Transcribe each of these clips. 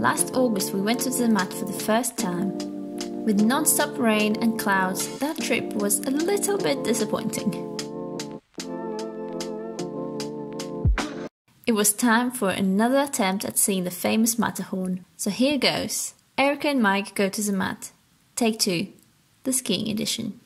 Last August we went to Zermatt for the first time. With non-stop rain and clouds, that trip was a little bit disappointing. It was time for another attempt at seeing the famous Matterhorn. So here goes. Erica and Mike go to Zermatt. Take 2, the skiing edition.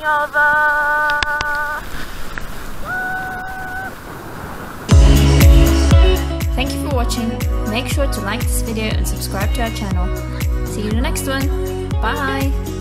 over. Thank you for watching. Make sure to like this video and subscribe to our channel. See you in the next one. Bye!